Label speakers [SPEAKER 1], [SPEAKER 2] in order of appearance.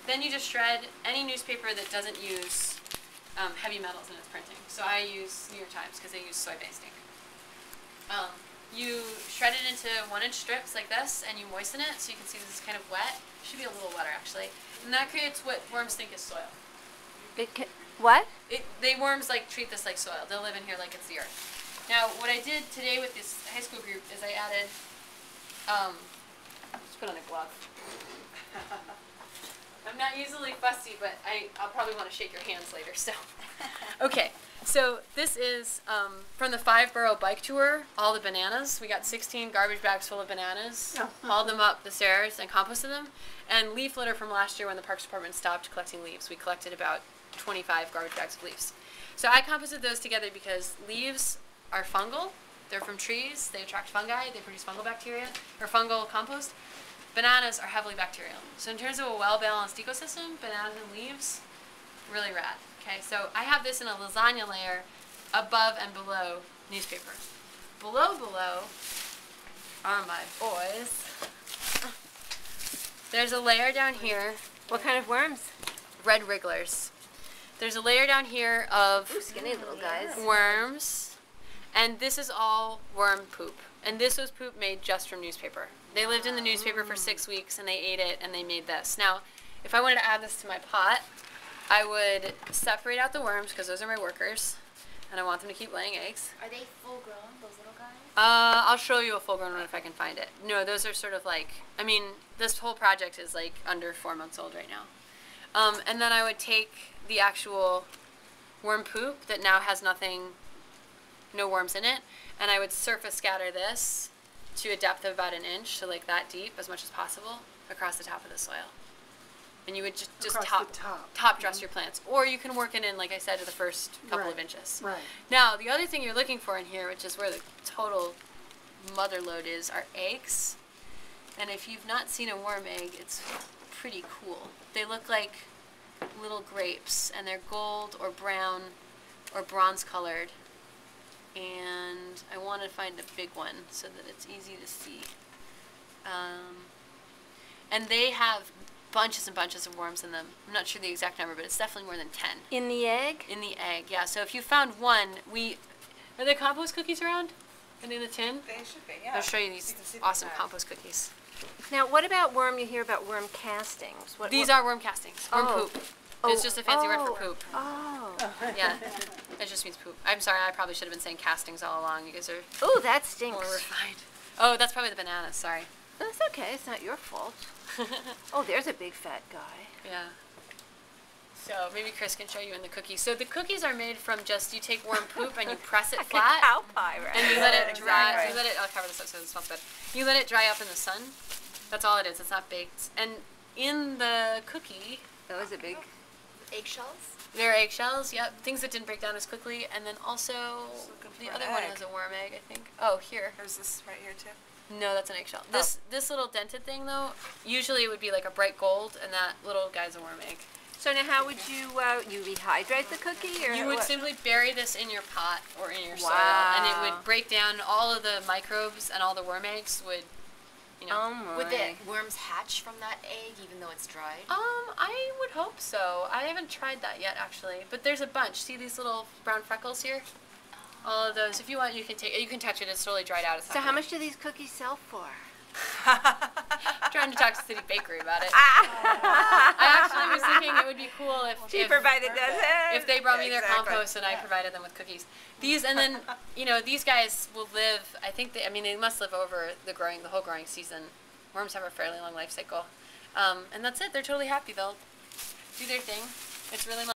[SPEAKER 1] Then you just shred any newspaper that doesn't use heavy metals in its printing. So I use New York Times because they use soy-based ink. You shred it into 1-inch strips like this, and you moisten it so you can see this is kind of wet. It should be a little wetter actually, and that creates what worms think is soil.
[SPEAKER 2] What?
[SPEAKER 1] Worms like treat this like soil. They'll live in here like it's the earth. Now, what I did today with this high school group is I added. Let's put on a glove. I'm not usually fussy, but I'll probably want to shake your hands later. So, okay. So this is from the 5-borough bike tour. All the bananas. We got 16 garbage bags full of bananas. Hauled them up the stairs and composted them. And leaf litter from last year when the Parks Department stopped collecting leaves. We collected about 25 garbage bags of leaves. So I composted those together because leaves are fungal. They're from trees. They attract fungi. They produce fungal bacteria or fungal compost. Bananas are heavily bacterial. So in terms of a well-balanced ecosystem, bananas and leaves, really rad. Okay, so I have this in a lasagna layer above and below newspaper. Below are my boys. There's a layer down here.
[SPEAKER 2] What kind of worms?
[SPEAKER 1] Red wrigglers. There's a layer down here of
[SPEAKER 2] skinny little guys.
[SPEAKER 1] Worms. And this is all worm poop. And this was poop made just from newspaper. They lived in the newspaper for 6 weeks and they ate it and they made this. Now, if I wanted to add this to my pot, I would separate out the worms because those are my workers and I want them to keep laying eggs.
[SPEAKER 3] Are they full grown, those little guys?
[SPEAKER 1] I'll show you a full grown one if I can find it. No, those are sort of like, I mean, this whole project is like under 4 months old right now. And then I would take the actual worm poop that now has no worms in it, and I would surface scatter this to a depth of about 1 inch, so like that deep as much as possible, across the top of the soil. And you would just top dress your plants. Or you can work it in, like I said, to the first couple of inches.
[SPEAKER 4] Right.
[SPEAKER 1] Now, the other thing you're looking for in here, which is where the total mother load is, are eggs. And if you've not seen a worm egg, it's pretty cool. They look like little grapes, and they're gold or brown or bronze colored. And I want to find a big one so that it's easy to see. And they have bunches and bunches of worms in them. I'm not sure the exact number, but it's definitely more than 10.
[SPEAKER 2] In the egg?
[SPEAKER 1] In the egg, yeah. So if you found one, are there compost cookies around? And in the tin?
[SPEAKER 4] They should be, yeah.
[SPEAKER 1] I'll show you these awesome compost cookies.
[SPEAKER 2] Now, what about worm? You hear about worm castings.
[SPEAKER 1] These are worm castings. Worm poop. It's just a fancy word for poop.
[SPEAKER 2] Oh.
[SPEAKER 1] Yeah. It just means poop. I'm sorry, I probably should have been saying castings all along. You guys are
[SPEAKER 2] Ooh, that stinks.
[SPEAKER 1] more refined. Oh, that's probably the banana, sorry.
[SPEAKER 2] That's okay, it's not your fault. Oh, there's a big fat guy.
[SPEAKER 1] Yeah. So maybe Chris can show you in the cookies. So the cookies are made from just, you take worm poop and you press it flat.
[SPEAKER 2] Like a cow pie, right?
[SPEAKER 1] And you let it dry. You let it, I'll cover this up so it smells good. You let it dry up in the sun. That's all it is. It's not baked. And in the cookie,
[SPEAKER 2] That was a big...
[SPEAKER 3] Eggshells?
[SPEAKER 1] there are eggshells, yep. Things that didn't break down as quickly. And then also, the other one has a worm egg, I think. Oh, here.
[SPEAKER 4] There's this right here too.
[SPEAKER 1] No, that's an eggshell. This little dented thing, though, usually it would be like a bright gold, and that little guy's a worm egg.
[SPEAKER 2] So now how would you rehydrate the cookie? Or
[SPEAKER 1] You would
[SPEAKER 2] what?
[SPEAKER 1] simply bury this in your pot or in your soil,
[SPEAKER 2] Wow.
[SPEAKER 1] and it would break down all of the microbes, and all the worm eggs would, you know.
[SPEAKER 2] Oh my.
[SPEAKER 3] Would the worms hatch from that egg even though it's dried?
[SPEAKER 1] I would hope so. I haven't tried that yet, actually. But there's a bunch. See these little brown freckles here? All of those. If you want, you can take. You can touch it. It's totally dried out. It's
[SPEAKER 2] So how much do these cookies sell for?
[SPEAKER 1] I'm trying to talk to City Bakery about it. I actually was thinking it would be cool if
[SPEAKER 2] Cheaper by the dozen.
[SPEAKER 1] if they brought me their compost and I provided them with cookies. These, and then, you know, these guys will live, I think they must live over the whole growing season. Worms have a fairly long life cycle. And that's it. They're totally happy. They'll do their thing. It's really